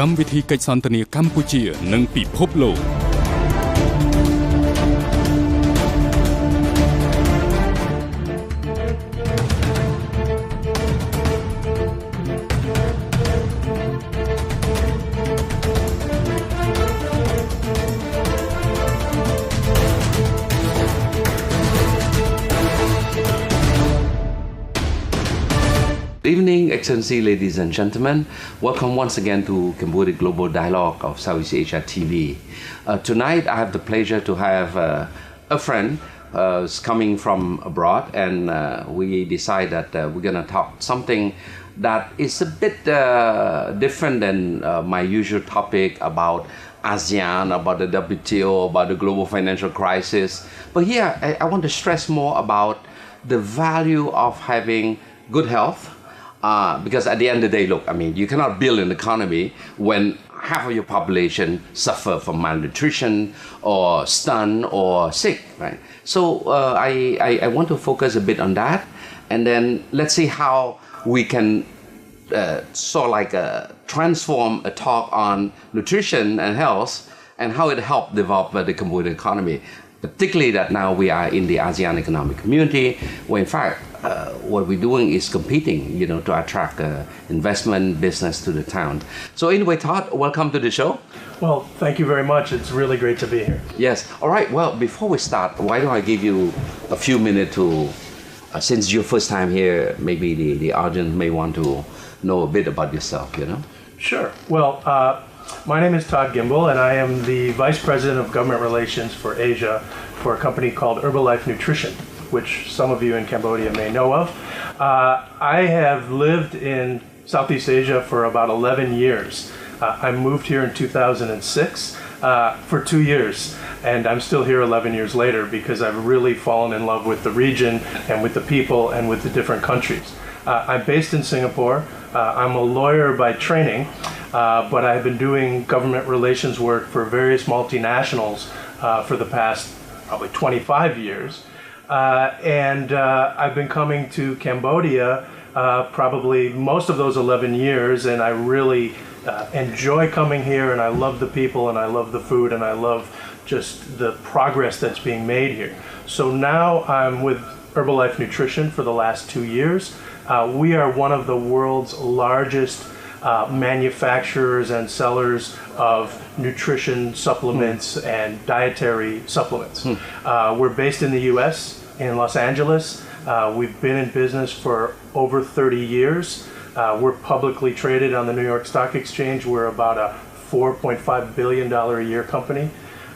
កម្មវិធីកិច្ចសន្ទនាកម្ពុជានិងពិភពលោក Good evening, Excellency, ladies and gentlemen. Welcome once again to Cambodia Global Dialogue of Southeast Asia TV. Tonight, I have the pleasure to have a friend coming from abroad, and we decide that we're going to talk something that is a bit different than my usual topic about ASEAN, about the WTO, about the global financial crisis. But here, I want to stress more about the value of having good health. Because at the end of the day, look, I mean, you cannot build an economy when half of your population suffer from malnutrition or stun or sick, right? So I want to focus a bit on that, and then let's see how we can transform a talk on nutrition and health and how it helped develop the Cambodian economy. Particularly that now we are in the ASEAN Economic Community, where in fact what we're doing is competing, to attract investment business to the town. So anyway, Todd, welcome to the show. Well, thank you very much. It's really great to be here. Yes. All right. Well, before we start, why don't I give you a few minutes to, since your first time here, maybe the audience may want to know a bit about yourself, Sure. Well, my name is Todd Gimbel, and I am the Vice President of Government Relations for Asia for a company called Herbalife Nutrition, which some of you in Cambodia may know of. I have lived in Southeast Asia for about 11 years. I moved here in 2006 for 2 years, and I'm still here 11 years later because I've really fallen in love with the region and with the people and with the different countries. I'm based in Singapore. I'm a lawyer by training, but I've been doing government relations work for various multinationals for the past probably 25 years. And I've been coming to Cambodia probably most of those 11 years, and I really enjoy coming here, and I love the people, and I love the food, and I love just the progress that's being made here. So now I'm with Herbalife Nutrition for the last 2 years. We are one of the world's largest manufacturers and sellers of nutrition supplements and dietary supplements. We're based in the US, in Los Angeles. We've been in business for over 30 years. We're publicly traded on the New York Stock Exchange. We're about a $4.5 billion a year company.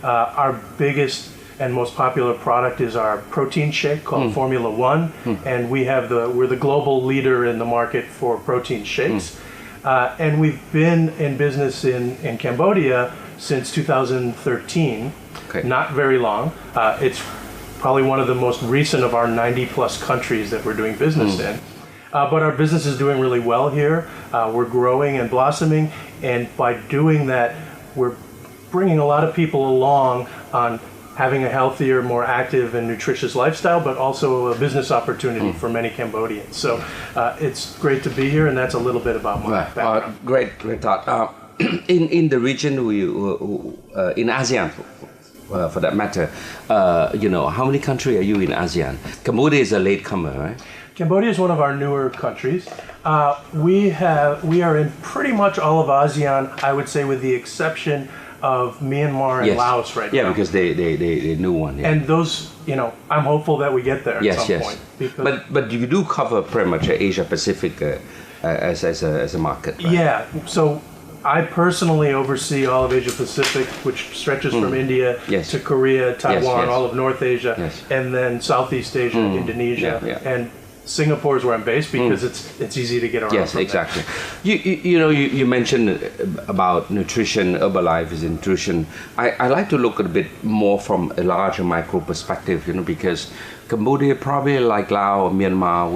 Our biggest and most popular product is our protein shake called Formula One, and we're the global leader in the market for protein shakes. And we've been in business in Cambodia since 2013, not very long. It's probably one of the most recent of our 90 plus countries that we're doing business in. But our business is doing really well here. We're growing and blossoming, and by doing that, we're bringing a lot of people along on having a healthier, more active and nutritious lifestyle, but also a business opportunity for many Cambodians. So it's great to be here, and that's a little bit about my background. Great thought. In the region, in ASEAN, for that matter, how many countries are you in ASEAN? Cambodia is a latecomer, right? Cambodia is one of our newer countries. We are in pretty much all of ASEAN, I would say, with the exception of Myanmar and Laos right now. Yeah, because they new one. Yeah. And those, I'm hopeful that we get there at some point. But you do cover pretty much Asia Pacific as a market, right? Yeah. So I personally oversee all of Asia Pacific, which stretches from India to Korea, Taiwan, all of North Asia, and then Southeast Asia, Indonesia, and Singapore is where I'm based because it's easy to get around. Yes, exactly. You mentioned about nutrition. Herbalife is nutrition. I like to look at a bit more from a larger micro perspective, because Cambodia, probably like Laos or Myanmar,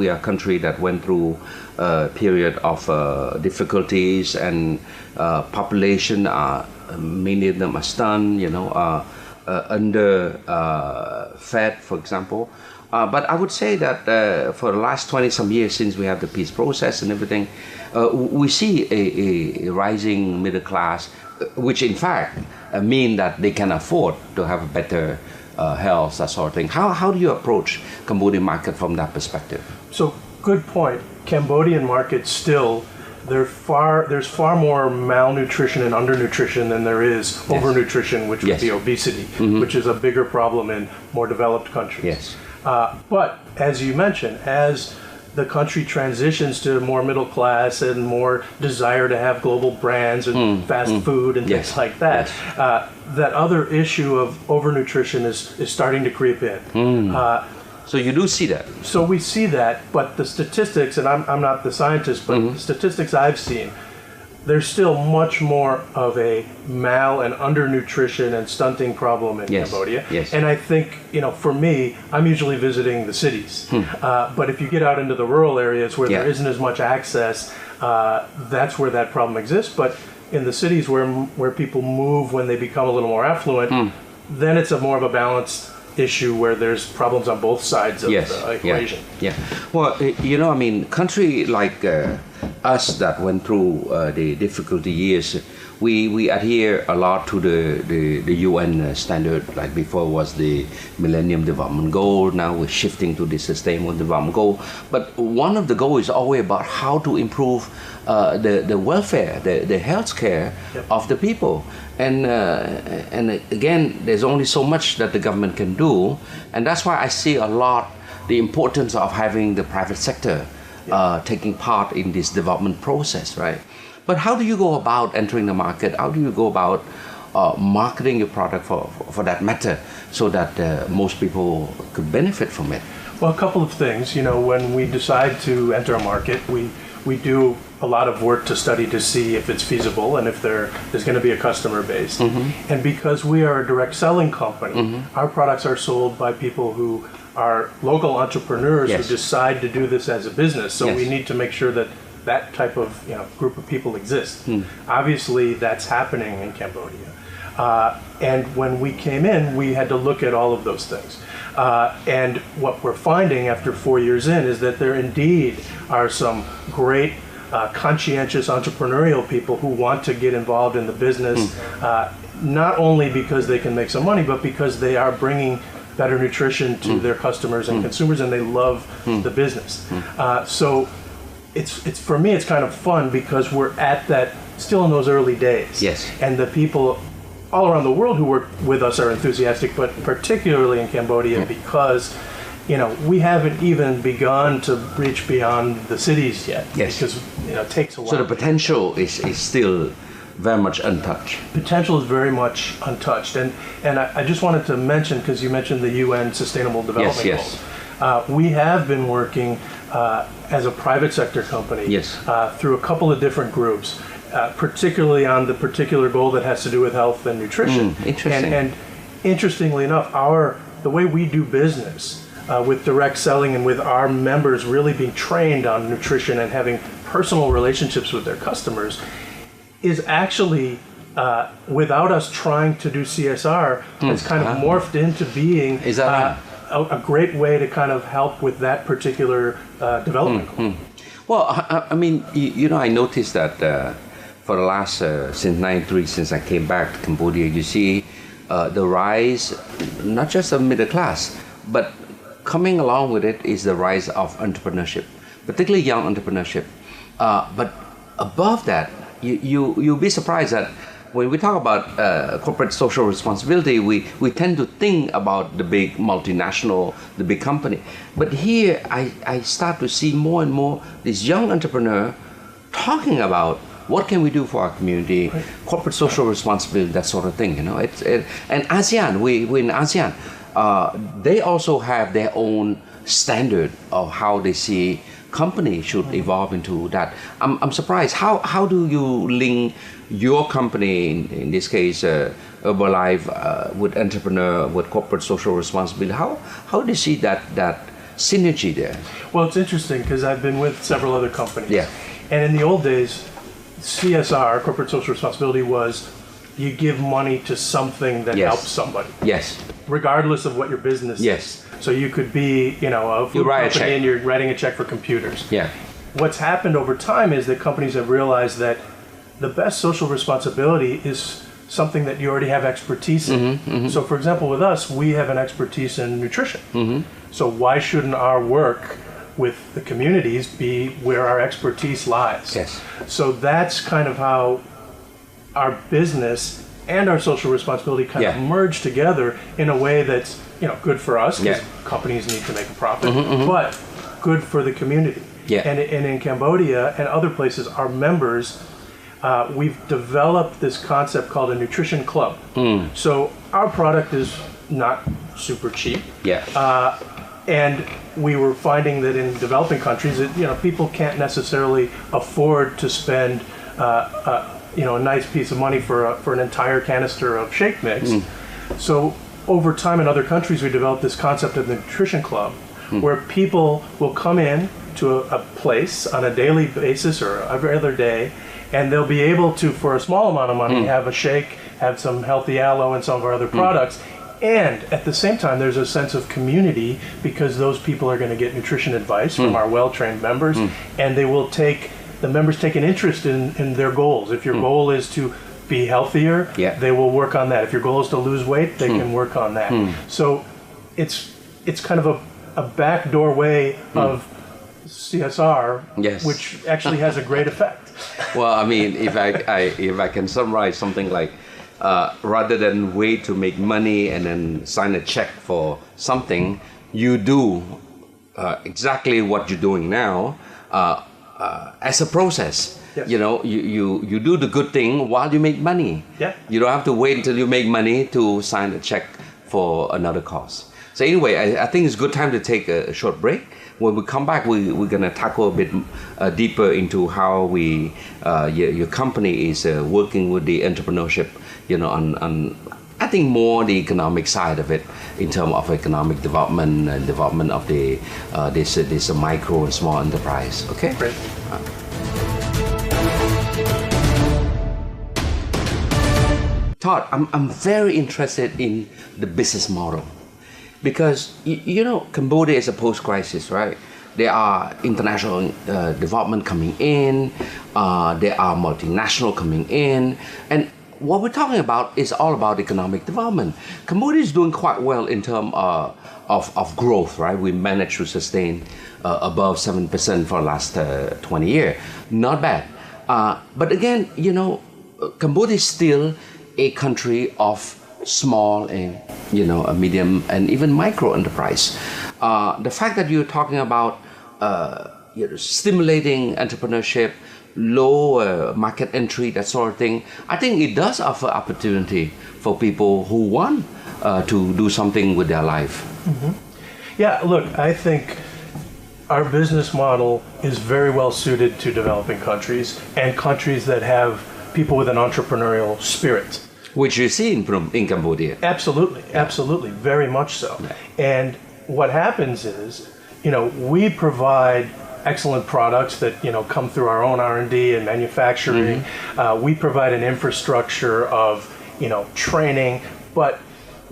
we are a country that went through a period of difficulties, and population many of them are stunned, under fed, for example. But I would say that for the last 20 some years since we have the peace process and everything, we see a rising middle class, which in fact mean that they can afford to have a better health, that sort of thing. How do you approach Cambodian market from that perspective? So, good point. Cambodian market still, there's far more malnutrition and undernutrition than there is overnutrition, which would be obesity, which is a bigger problem in more developed countries. Yes. But as you mentioned, as the country transitions to more middle class and more desire to have global brands and fast food and things like that, that other issue of overnutrition is starting to creep in. So you do see that? So we see that, but the statistics, and I'm not the scientist, but the statistics I've seen, there's still much more of a mal and undernutrition and stunting problem in Cambodia. Yes. And I think, for me, I'm usually visiting the cities. But if you get out into the rural areas where there isn't as much access, that's where that problem exists. But in the cities where people move when they become a little more affluent, then it's more of a balanced issue where there's problems on both sides of the equation. Well, country like us that went through the difficult years, we adhere a lot to the UN standard. Like before was the Millennium Development Goal, now we're shifting to the Sustainable Development Goal. But one of the goals is always about how to improve the welfare, the health care of the people. And again, there's only so much that the government can do, and that's why I see a lot the importance of having the private sector taking part in this development process, right? But how do you go about entering the market? How do you go about marketing your product for that matter, so that most people could benefit from it? Well, a couple of things. When we decide to enter a market, we do a lot of work to study to see if it's feasible and if there's going to be a customer base. And because we are a direct selling company, our products are sold by people who are local entrepreneurs who decide to do this as a business. So we need to make sure that type of group of people exists. Obviously, that's happening in Cambodia. And when we came in, we had to look at all of those things. And what we're finding after 4 years in is that there indeed are some great conscientious entrepreneurial people who want to get involved in the business, not only because they can make some money, but because they are bringing better nutrition to their customers and consumers, and they love the business. So it's for me, it's kind of fun because we're at that, still in those early days. And the people all around the world who work with us are enthusiastic, but particularly in Cambodia because we haven't even begun to reach beyond the cities yet. Because it takes a while. So the potential is still very much untouched. Potential is very much untouched. And I just wanted to mention, because you mentioned the UN Sustainable Development Goals. We have been working as a private sector company through a couple of different groups, particularly on the particular goal that has to do with health and nutrition. Interesting. And interestingly enough, the way we do business with direct selling and with our members really being trained on nutrition and having personal relationships with their customers is actually, without us trying to do CSR, it's kind of morphed into being a great way to kind of help with that particular development goal. Well, I noticed that for the last, since 93, since I came back to Cambodia, you see the rise, not just of middle class, but coming along with it is the rise of entrepreneurship, particularly young entrepreneurship. But above that, you'll be surprised that when we talk about corporate social responsibility, we tend to think about the big multinational, the big company. But here, I start to see more and more this young entrepreneur talking about what can we do for our community, corporate social responsibility, that sort of thing. And ASEAN, we're in ASEAN. They also have their own standard of how they see companies should evolve into that. I'm surprised. How do you link your company, in this case Herbalife, with entrepreneur, with corporate social responsibility? How do you see that synergy there? Well, it's interesting because I've been with several other companies. And in the old days, CSR, corporate social responsibility, was you give money to something that helps somebody. regardless of what your business Yes. is. So you could be, a food write a company check. and you're writing a check for computers. Yeah. What's happened over time is that companies have realized that the best social responsibility is something that you already have expertise in. So for example, with us, we have an expertise in nutrition. So why shouldn't our work with the communities be where our expertise lies? Yes. So that's kind of how our business and our social responsibility kind of merge together in a way that's good for us, because companies need to make a profit, but good for the community. Yeah. And in Cambodia and other places, our members, we've developed this concept called a nutrition club. So our product is not super cheap. Yeah. And we were finding that in developing countries, that, people can't necessarily afford to spend, a nice piece of money for an entire canister of shake mix. So over time in other countries, we developed this concept of the nutrition club, where people will come in to a place on a daily basis or every other day, and they'll be able to, for a small amount of money, have a shake, have some healthy aloe and some of our other products. And at the same time, there's a sense of community, because those people are going to get nutrition advice from our well-trained members, and the members take an interest in their goals. If your goal is to be healthier, they will work on that. If your goal is to lose weight, they can work on that. So it's kind of a backdoor way of CSR, which actually has a great effect. Well, I mean, if I can summarize something like, rather than wait to make money and then sign a check for something, you do exactly what you're doing now as a process. Yes. You do the good thing while you make money. Yeah. You don't have to wait until you make money to sign a check for another cause. So anyway, I think it's a good time to take a short break. When we come back, we're going to tackle a bit deeper into how your company is working with the entrepreneurship, on I think more the economic side of it, in terms of economic development and development of the this micro and small enterprise. Okay. Great. Todd, I'm very interested in the business model, because Cambodia is a post-crisis, right? There are international development coming in, there are multinational coming in, and what we're talking about is all about economic development. Cambodia is doing quite well in terms of growth, right? We managed to sustain above 7% for the last 20 years. Not bad. But again, Cambodia is still a country of small and a medium and even micro enterprise. The fact that you're talking about stimulating entrepreneurship, low market entry, that sort of thing, I think it does offer opportunity for people who want to do something with their life. Yeah, look, I think our business model is very well suited to developing countries and countries that have people with an entrepreneurial spirit. Which you see in Cambodia. Absolutely, very much so. And what happens is, we provide excellent products that come through our own R&D and manufacturing. We provide an infrastructure of training, but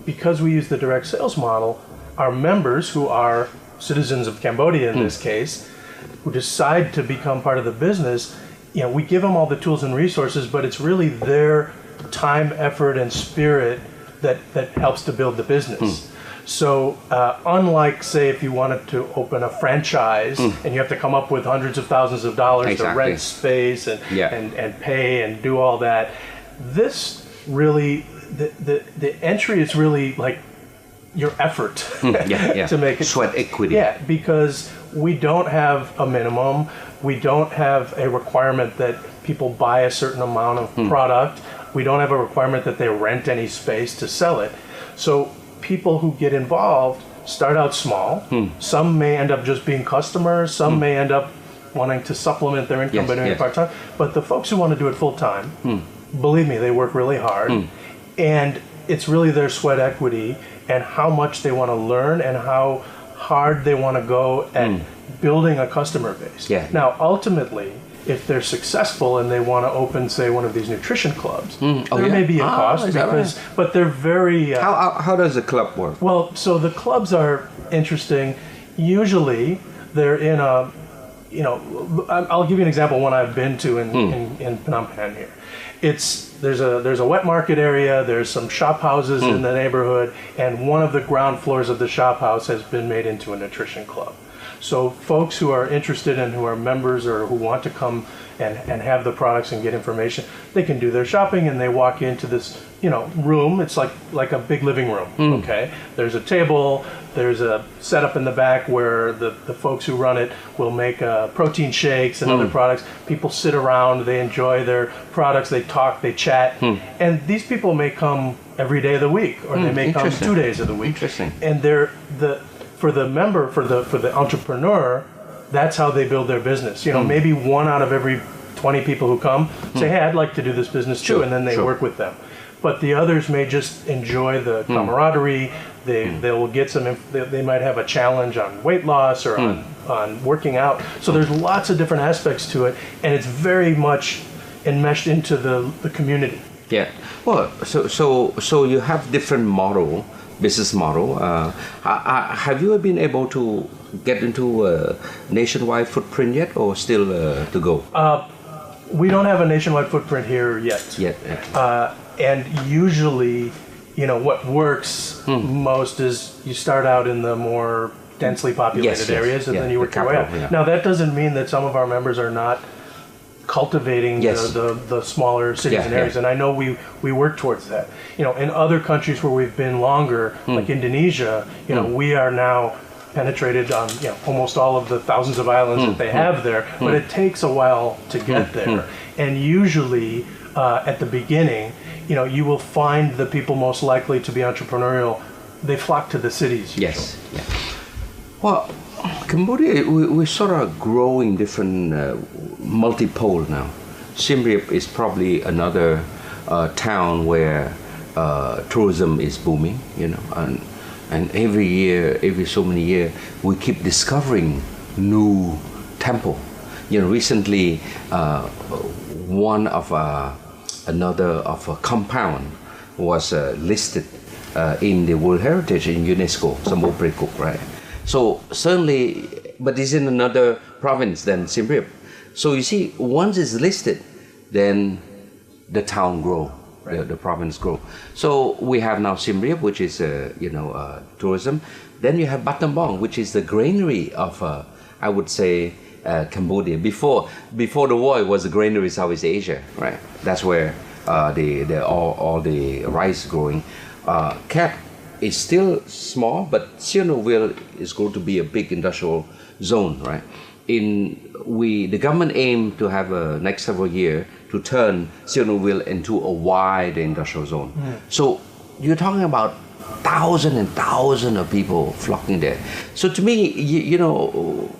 because we use the direct sales model, our members, who are citizens of Cambodia in this case, who decide to become part of the business, we give them all the tools and resources, but it's really their time, effort, and spirit that helps to build the business. So unlike, say, if you wanted to open a franchise and you have to come up with hundreds of thousands of dollars to rent space and pay and do all that, this really, the entry is really like your effort to make it. Sweat equity. Yeah, because we don't have a minimum. We don't have a requirement that people buy a certain amount of product. We don't have a requirement that they rent any space to sell it. So people who get involved start out small. Some may end up just being customers. Some may end up wanting to supplement their income by doing it part-time. But the folks who want to do it full-time, believe me, they work really hard. And it's really their sweat equity and how much they want to learn and how hard they want to go at building a customer base. Now, ultimately, if they're successful and they want to open, say, one of these nutrition clubs, Oh, there yeah? may be a cost Is that because, right? but they're very. How does the club work? Well, so the clubs are interesting. Usually, they're in a, I'll give you an example. One I've been to in Phnom Penh here. There's a wet market area. There's some shop houses in the neighborhood, and one of the ground floors of the shop house has been made into a nutrition club. So folks who are interested and who are members or who want to come and have the products and get information, they can do their shopping and they walk into this, room. It's like a big living room. Okay, there's a table. There's a setup in the back where the folks who run it will make protein shakes and other products. People sit around. They enjoy their products. They talk. They chat. And these people may come every day of the week, or they may come 2 days of the week. Interesting. And for the member, for the entrepreneur, that's how they build their business. Maybe one out of every 20 people who come say, "Hey, I'd like to do this business too," and then they work with them. But the others may just enjoy the camaraderie. They will get they might have a challenge on weight loss or on working out. So there's lots of different aspects to it, and it's very much enmeshed into the community. Yeah. Well, so you have different business model. Have you been able to get into a nationwide footprint yet, or still to go? We don't have a nationwide footprint here yet. And usually, what works most is you start out in the more densely populated areas, and then you work your way up. Yeah. Now, that doesn't mean that some of our members are not cultivating the smaller cities and areas, and I know we work towards that. In other countries where we've been longer, like Indonesia, we are now penetrated on almost all of the thousands of islands that they have there, but it takes a while to get there. And usually at the beginning, you will find the people most likely to be entrepreneurial, they flock to the cities. Yes. Yeah. Well, Cambodia, we're sort of growing different multipole now. Siem Reap is probably another town where tourism is booming, and every year, every so many years, we keep discovering new temple. Recently, one of a compound was listed in the World Heritage in UNESCO, Sambo Prekuk, right? So certainly, but it's in another province than Siem Reap. So you see, once it's listed, then the town grow, the province grow. So we have now Siem Reap, which is tourism. Then you have Battambang, which is the granary of I would say Cambodia. Before the war, it was the granary of Southeast Asia, right? That's where all the rice growing. Kep is still small, but Sihanoukville is going to be a big industrial zone, right? The government aim to have next several years to turn Sihanoukville into a wide industrial zone. So you're talking about thousands and thousands of people flocking there. So to me,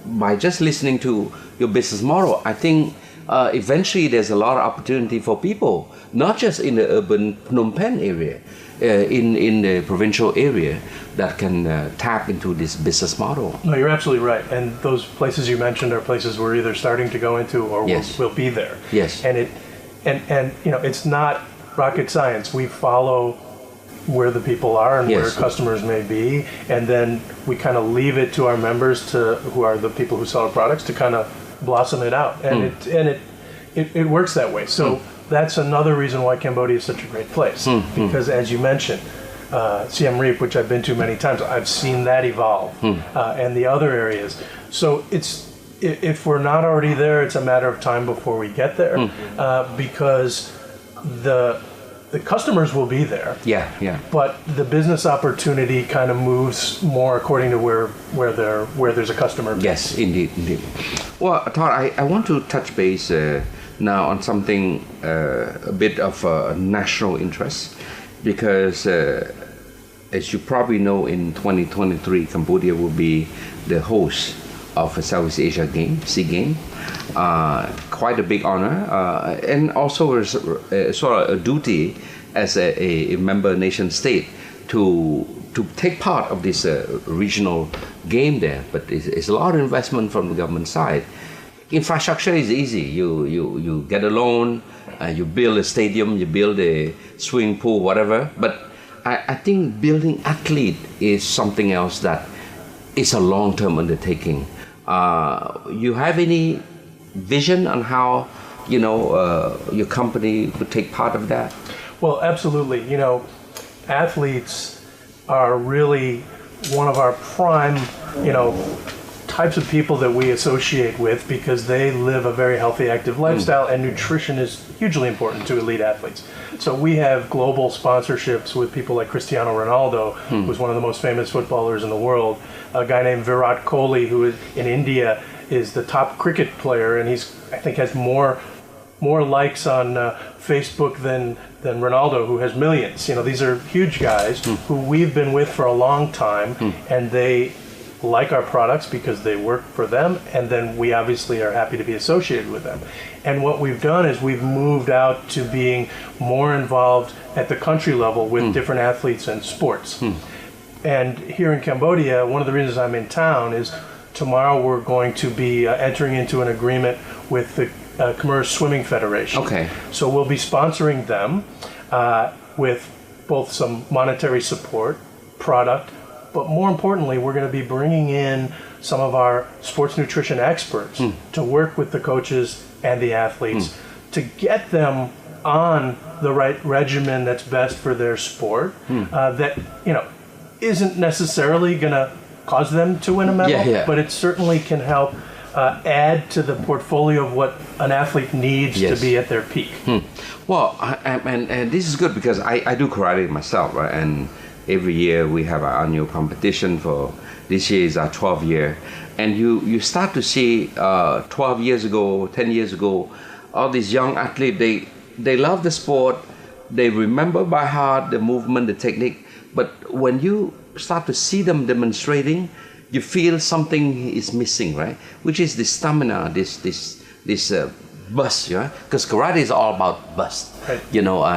by just listening to your business model, I think eventually there's a lot of opportunity for people, not just in the urban Phnom Penh area, in the provincial area, that can tap into this business model. No, you're absolutely right. And those places you mentioned are places we're either starting to go into or will be there. Yes. And it's not rocket science. We follow where the people are and where customers may be, and then we kind of leave it to our members, who are the people who sell our products, to kind of blossom it out, and it works that way. So that's another reason why Cambodia is such a great place, because as you mentioned, Siem Reap, which I've been to many times, I've seen that evolve, and the other areas. So if we're not already there, it's a matter of time before we get there, because the customers will be there. Yeah. But the business opportunity kind of moves more according to where there's a customer base. Yes, indeed. Well, Todd, I want to touch base now on something a bit of national interest, because as you probably know, in 2023, Cambodia will be the host of a Southeast Asia SEA Games. Quite a big honor, and also sort of a duty as a member nation state to take part of this regional game there. But it's a lot of investment from the government side. infrastructure is easy. You get a loan, you build a stadium, you build a swimming pool, whatever. But I think building athlete is something else that is a long-term undertaking. You have any vision on how your company could take part of that? Well, absolutely. Athletes are really one of our prime, types of people that we associate with because they live a very healthy, active lifestyle, and nutrition is hugely important to elite athletes. So we have global sponsorships with people like Cristiano Ronaldo, who's one of the most famous footballers in the world, a guy named Virat Kohli, who is in India is the top cricket player, and I think has more likes on Facebook than Ronaldo, who has millions. These are huge guys who we've been with for a long time, and they like our products because they work for them, and then we obviously are happy to be associated with them. And what we've done is we've moved out to being more involved at the country level with different athletes and sports. And here in Cambodia, one of the reasons I'm in town is tomorrow we're going to be entering into an agreement with the Khmer Swimming Federation. Okay. So we'll be sponsoring them with both some monetary support, product, but more importantly, we're going to be bringing in some of our sports nutrition experts to work with the coaches and the athletes to get them on the right regimen that's best for their sport, that isn't necessarily going to cause them to win a medal, but it certainly can help add to the portfolio of what an athlete needs to be at their peak. Well, and this is good because I do karate myself, right? And every year we have our annual competition. For this year is our 12th year, and you start to see 12 years ago, 10 years ago, all these young athletes, they love the sport, they remember by heart the movement, the technique, but when you start to see them demonstrating, you feel something is missing, right? Which is the stamina, this burst, yeah? Because karate is all about burst, right.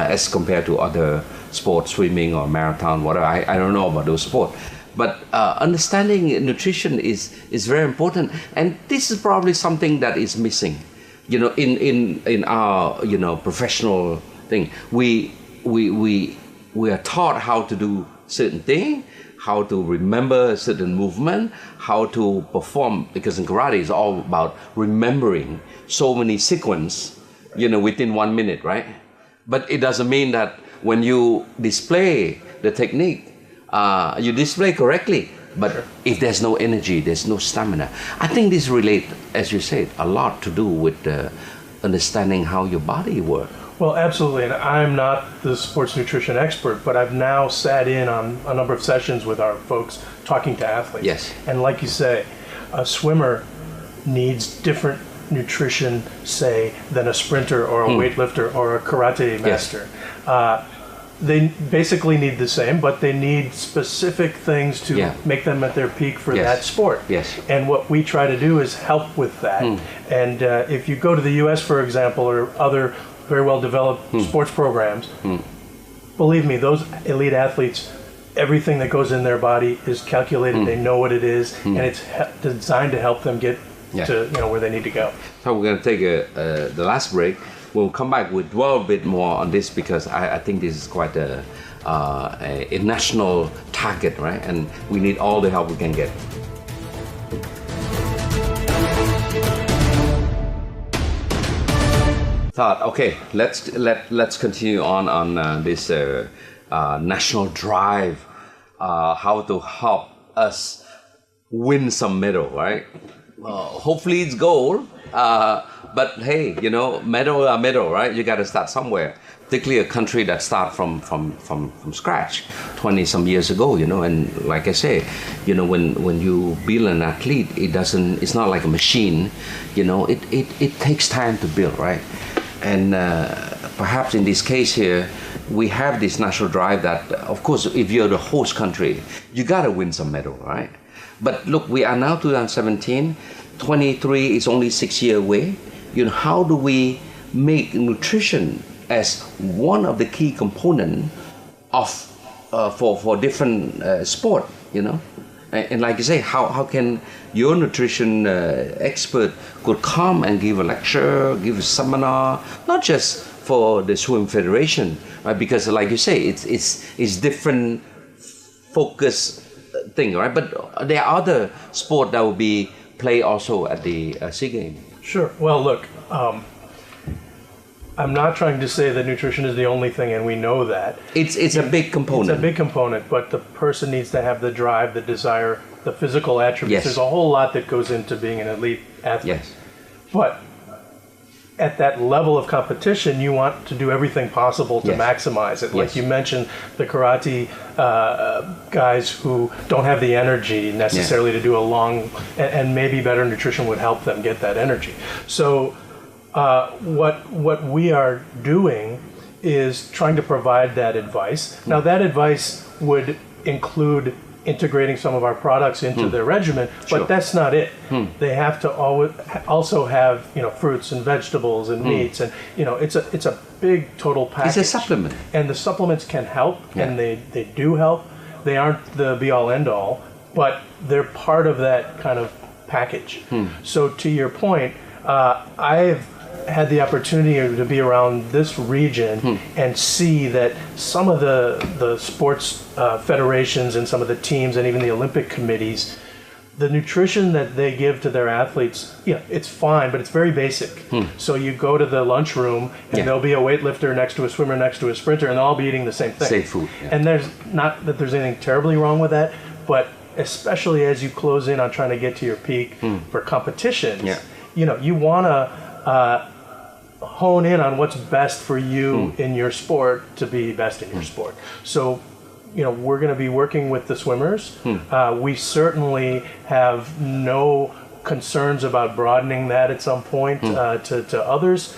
As compared to other sports, swimming or marathon, whatever. I don't know about those sports. But understanding nutrition is very important. And this is probably something that is missing, in our, professional thing. We are taught how to do certain thing, how to remember a certain movement, how to perform, because in karate it's all about remembering so many sequences, within 1 minute, right? But it doesn't mean that when you display the technique, you display correctly, but if there's no energy, there's no stamina. I think this relates, as you said, a lot to do with understanding how your body works. Well, absolutely, and I'm not the sports nutrition expert, but I've now sat in on a number of sessions with our folks talking to athletes. Yes. And like you say, a swimmer needs different nutrition, say, than a sprinter or a weightlifter or a karate master. Yes. They basically need the same, but they need specific things to make them at their peak for that sport. Yes. And what we try to do is help with that. And if you go to the U.S., for example, or other very well-developed sports programs, believe me, those elite athletes, everything that goes in their body is calculated. They know what it is, and it's designed to help them get to where they need to go. So we're going to take the last break. We'll come back with dwell a bit more on this because I think this is quite a national target, right? And we need all the help we can get. Thought, okay, let's continue on this national drive, how to help us win some medal, right? Hopefully it's gold, but hey, medal are medal, right? You got to start somewhere. Particularly a country that start from scratch 20 some years ago, and like I say, when you build an athlete, it's not like a machine, it takes time to build, right? And perhaps in this case here, we have this national drive that, of course, if you're the host country, you got to win some medal, right? But look, we are now 2017, 23 is only 6 years away. How do we make nutrition as one of the key components of for different sport, And And like you say, how can your nutrition expert could come and give a lecture, give a seminar, not just for the swim federation, right? Because like you say, it's different focus thing, right? But there are other sport that will be played also at the SEA Games. Sure. Well, look, I'm not trying to say that nutrition is the only thing, and we know that. It's a big component. It's a big component, but the person needs to have the drive, the desire, the physical attributes. Yes. There's a whole lot that goes into being an elite athlete. Yes. But at that level of competition, you want to do everything possible to Yes. maximize it. Like Yes. you mentioned, the karate guys who don't have the energy necessarily to do a long, and maybe better nutrition would help them get that energy. So what we are doing is trying to provide that advice. Now that advice would include integrating some of our products into their regimen, but Sure. that's not it. They have to also have fruits and vegetables and meats, and it's a big total package. It's a supplement. And the supplements can help, Yeah. and they do help. They aren't the be all end all, but they're part of that kind of package. So to your point, I've had the opportunity to be around this region and see that some of the sports federations and some of the teams and even the Olympic committees, the nutrition that they give to their athletes, it's fine, but it's very basic. So you go to the lunchroom and there'll be a weightlifter next to a swimmer next to a sprinter, and they'll all be eating the same thing. Same food. Yeah. And there's not that there's anything terribly wrong with that, but especially as you close in on trying to get to your peak for competitions, you want to hone in on what's best for you in your sport to be best in your sport. So, we're going to be working with the swimmers. We certainly have no concerns about broadening that at some point to others.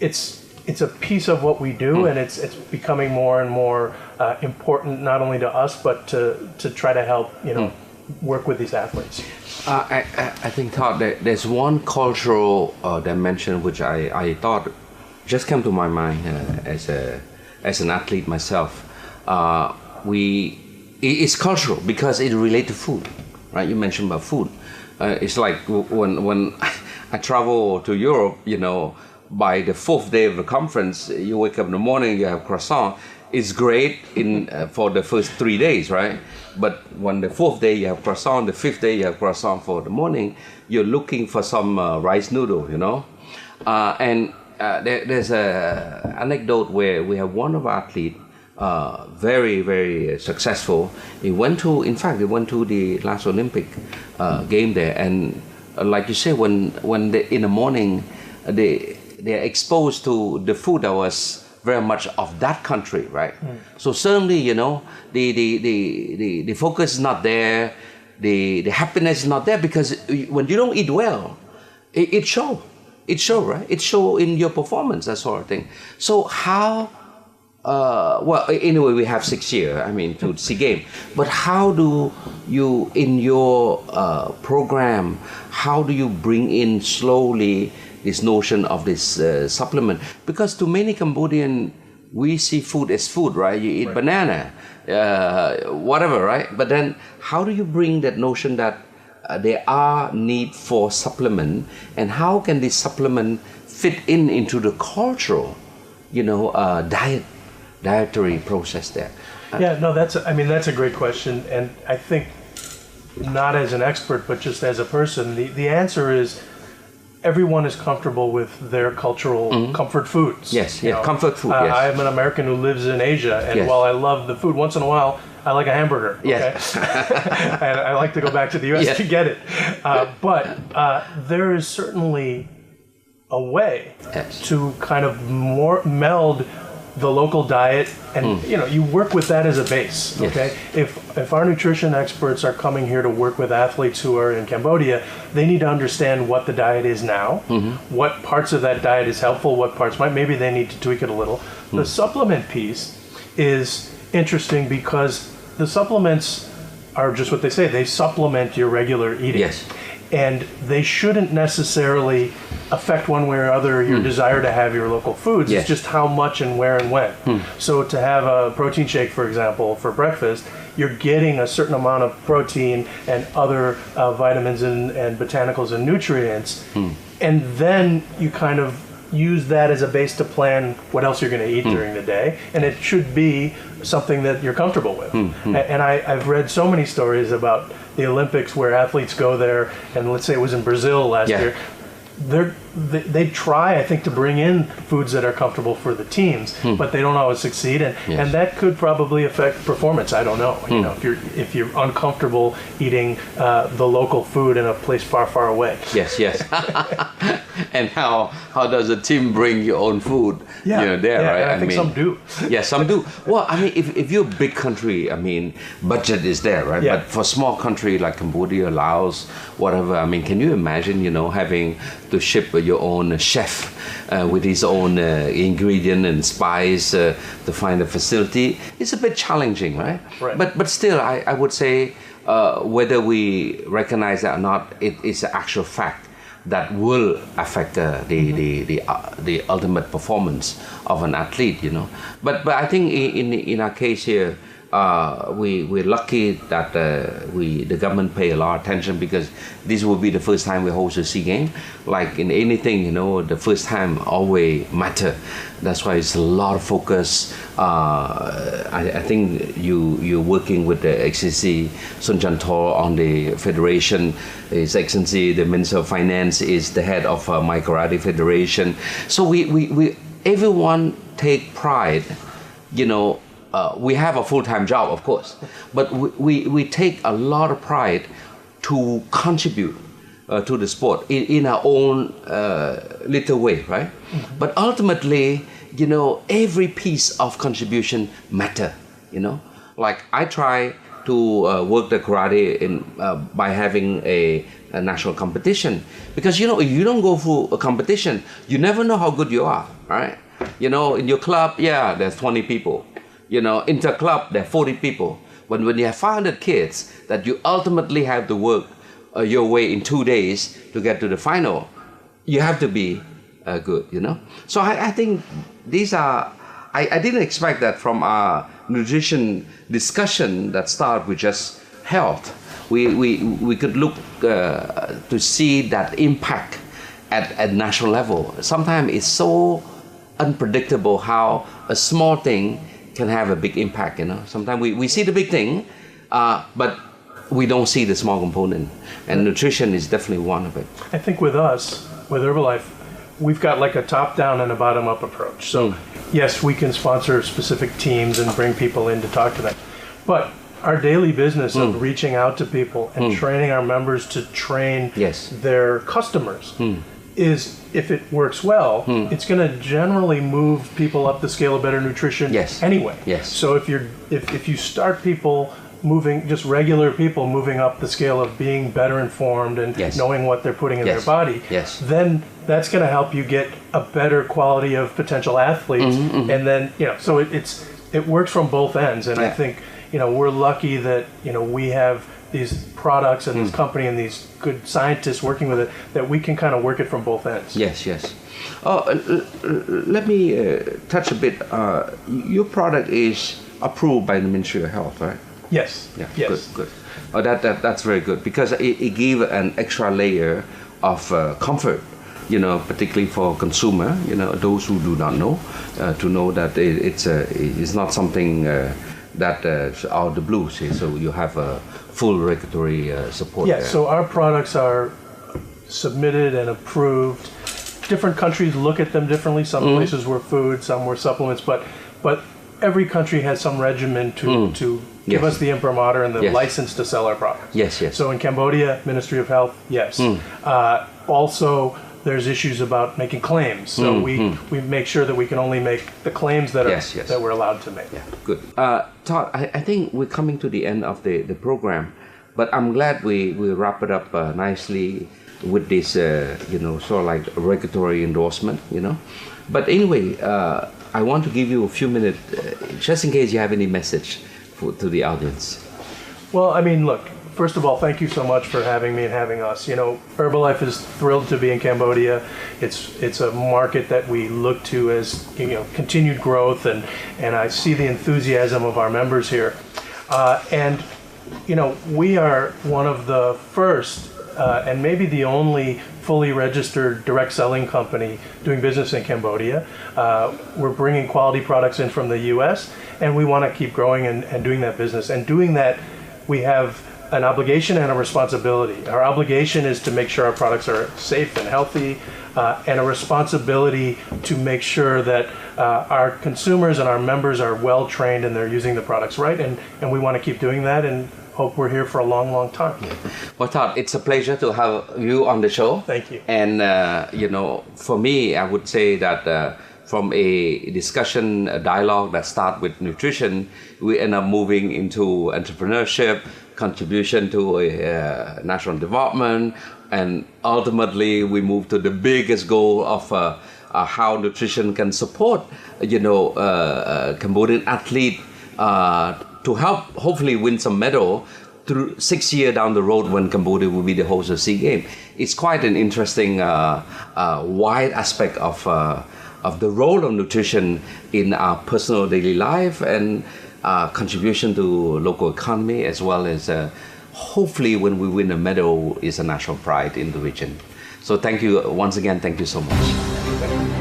It's a piece of what we do, and it's becoming more and more important not only to us but to try to help work with these athletes. I think, Todd, there's one cultural dimension which I thought just came to my mind as an athlete myself. It's cultural because it relates to food, right? You mentioned about food. It's like when I travel to Europe, by the 4th day of the conference, you wake up in the morning, you have croissant. It's great for the first 3 days, right? But when the 4th day you have croissant, the 5th day you have croissant for the morning, you're looking for some rice noodle, and there's an anecdote where we have one of our athletes, very, very successful. He went to the last Olympic game there, and like you say, when they, in the morning they're exposed to the food that was very much of that country, right? So certainly, the focus is not there, the happiness is not there, because when you don't eat well, it shows, right? It shows in your performance, that sort of thing. So how? Well, anyway, we have 6 years, to SEA Games. But how do you, in your program, how do you bring in slowly this notion of this supplement? Because to many Cambodian, we see food as food, right? You eat banana, whatever, right? But then how do you bring that notion that there are need for supplement, and how can this supplement fit into the cultural, dietary process there? That's a great question, and I think not as an expert, but just as a person, the answer is everyone is comfortable with their cultural comfort foods. Yes, comfort food. Yes. I'm an American who lives in Asia, and while I love the food, once in a while I like a hamburger. Okay? Yes. And I like to go back to the U.S. to get it. But there is certainly a way to kind of more meld the local diet, and you work with that as a base. Okay, if our nutrition experts are coming here to work with athletes who are in Cambodia, they need to understand what the diet is now, what parts of that diet is helpful, what parts maybe they need to tweak it a little. The supplement piece is interesting because the supplements are just what they say, they supplement your regular eating. Yes. and they shouldn't necessarily affect one way or other your desire to have your local foods. Yes. It's just how much and where and when. So to have a protein shake, for example, for breakfast, you're getting a certain amount of protein and other vitamins and botanicals and nutrients, and then you kind of use that as a base to plan what else you're going to eat during the day, and it should be something that you're comfortable with. And I've read so many stories about the Olympics where athletes go there, and let's say it was in Brazil last year, they try, I think, to bring in foods that are comfortable for the teams, but they don't always succeed, and that could probably affect performance. I don't know. You know, if you're uncomfortable eating the local food in a place far away. Yes. And how does a team bring your own food? Yeah, you know, there, right? I think some do. Yeah, some do. Well, I mean, if you're a big country, I mean, budget is there, right? Yeah. But for a small country like Cambodia, Laos, whatever, I mean, can you imagine, you know, having to ship your own chef with his own ingredient and spice to find a facility? It's a bit challenging, right? Right. But still, I would say whether we recognize that or not, it is an actual fact that will affect the ultimate performance of an athlete, you know. But I think in our case here, we're lucky that the government pay a lot of attention, because this will be the first time we host a SEA Games. Like in anything, you know, the first time always matter. That's why it's a lot of focus. I think you're working with the Excellency Sun Chantor on the federation. His Excellency the Minister of Finance is the head of my Karate Federation. So we everyone take pride, you know. We have a full-time job, of course, but we take a lot of pride to contribute to the sport in our own little way, right? But ultimately, you know, every piece of contribution matter, you know. Like I try to work the karate by having a national competition, because, you know, if you don't go through a competition, you never know how good you are, right? You know, in your club, there's 20 people. You know, inter-club, there are 40 people. When you have 500 kids that you ultimately have to work your way in 2 days to get to the final, you have to be good, you know. So I think these are, I didn't expect that from our nutrition discussion that started with just health. We could look to see that impact at national level. Sometimes it's so unpredictable how a small thing can have a big impact, you know. Sometimes we see the big thing, but we don't see the small component, and nutrition is definitely one of it. I think with us, with Herbalife, we've got like a top-down and a bottom-up approach. So yes, we can sponsor specific teams and bring people in to talk to them, but our daily business of reaching out to people and training our members to train their customers is, if it works well, it's going to generally move people up the scale of better nutrition anyway. So if you start people moving, just regular people moving up the scale of being better informed and knowing what they're putting in their body, then that's going to help you get a better quality of potential athletes. And then, you know, so it works from both ends. And I think, you know, we're lucky that, you know, we have these products and this company and these good scientists working with it, that we can kind of work it from both ends. Yes. Let me touch a bit. Your product is approved by the Ministry of Health, right? Yes. Yeah. Yes. Good. Oh, that's very good, because it gives an extra layer of comfort, you know, particularly for consumer, you know, those who do not know, to know that it's not something that out of the blue. So you have a full regulatory support. Yeah, so our products are submitted and approved. Different countries look at them differently. Some places were food, some were supplements, but every country has some regimen to give us the imprimatur and the license to sell our products. Yes. So in Cambodia, Ministry of Health, also, there's issues about making claims. So we make sure that we can only make the claims that are that we're allowed to make. Yeah, good. Todd, I think we're coming to the end of the program, but I'm glad we wrap it up nicely with this, you know, sort of like regulatory endorsement, you know. But anyway, I want to give you a few minutes, just in case you have any message to the audience. Well, I mean, look, first of all, thank you so much for having me and having us. Herbalife is thrilled to be in Cambodia. It's a market that we look to as continued growth, and I see the enthusiasm of our members here. And we are one of the first and maybe the only fully registered direct selling company doing business in Cambodia. We're bringing quality products in from the US, and we want to keep growing and doing that business. And doing that, we have an obligation and a responsibility. Our obligation is to make sure our products are safe and healthy, and a responsibility to make sure that our consumers and our members are well trained and they're using the products right. And we want to keep doing that and hope we're here for a long, long time. Well, Todd, it's a pleasure to have you on the show. Thank you. And, for me, I would say that from a discussion, a dialogue that starts with nutrition, we end up moving into entrepreneurship, contribution to national development, and ultimately we move to the biggest goal of how nutrition can support, Cambodian athlete to help hopefully win some medal through 6 years down the road when Cambodia will be the host of SEA Games. It's quite an interesting, wide aspect of the role of nutrition in our personal daily life and contribution to local economy, as well as hopefully when we win a medal is a national pride in the region. So thank you once again. Thank you so much.